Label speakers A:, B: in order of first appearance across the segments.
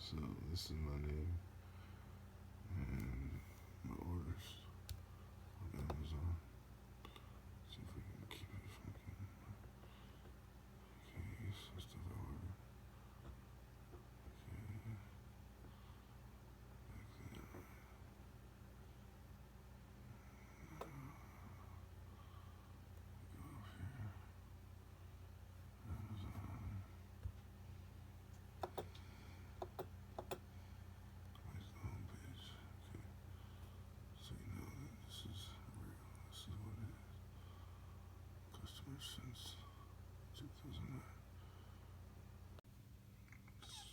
A: So this is my name and my orders on Amazon. See if we can keep it funky. Okay, so that's the order. Okay. Since 2009.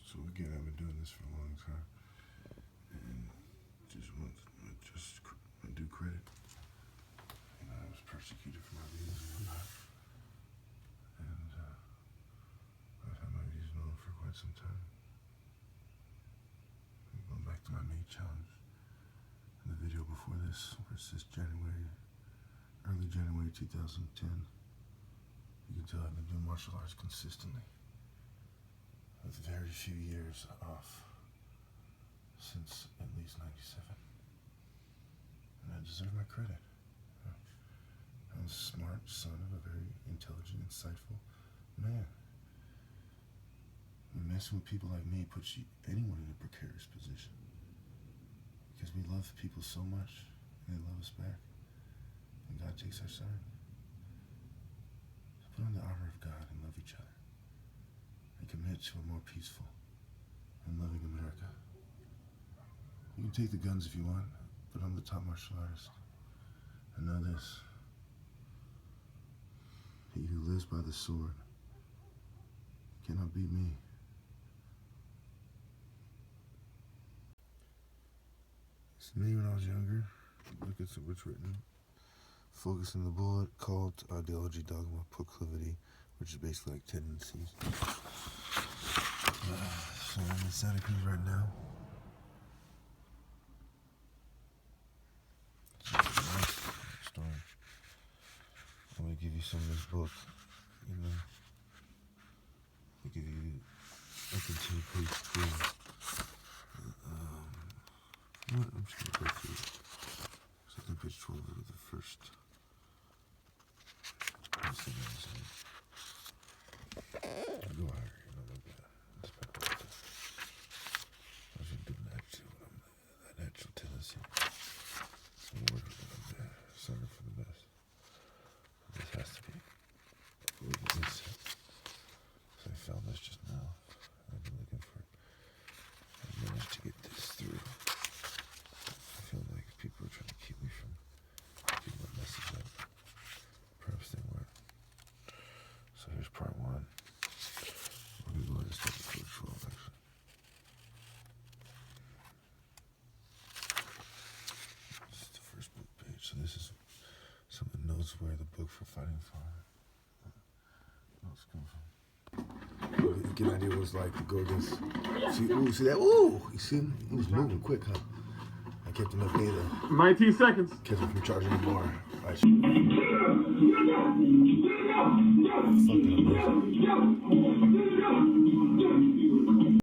A: So again, I've been doing this for a long time, and just want to do credit. You know, I was persecuted for my views and whatnot, and I've had my views known for quite some time. Going back to my May challenge, in the video before this, where it says early January 2010. You can tell I've been doing martial arts consistently, with very few years off, since at least 97. And I deserve my credit. I'm a smart son of a very intelligent, insightful man. And messing with people like me puts anyone in a precarious position, because we love people so much, and they love us back, and God takes our side. Put on the armor of God and love each other, and commit to a more peaceful and loving America. You can take the guns if you want, but I'm the top martial artist. And know this: he who lives by the sword cannot beat me. It's me when I was younger. Look at what's written. Focusing the bullet, cult, ideology, dogma, proclivity, which is basically like tendencies. So I'm in Santa Cruz right now. Story. I'm gonna give you some of this book. You know, I'll give you. I can take page 3. I'm just gonna go through it. So I think page 12 is the first. Go higher, you know, like that. I've been doing that too. That natural tendency. I'm working on that. Sorry for the mess. This has to be a little reset. So I found this just now. I've been looking for it. I managed to get this through. I feel like people are trying to keep me from getting my message out. Perhaps they weren't. So here's part 1. We're going to go ahead and start with page 12, actually. This is the first book page. So this is some of the notes where the book for Fighting Fire notes come from. You get an idea what it's like to go against. See that? Ooh! You see him? He was moving quick, huh? I kept him at bay though.
B: 19 seconds.
A: Kept him from charging anymore. Right. Fucking amazing.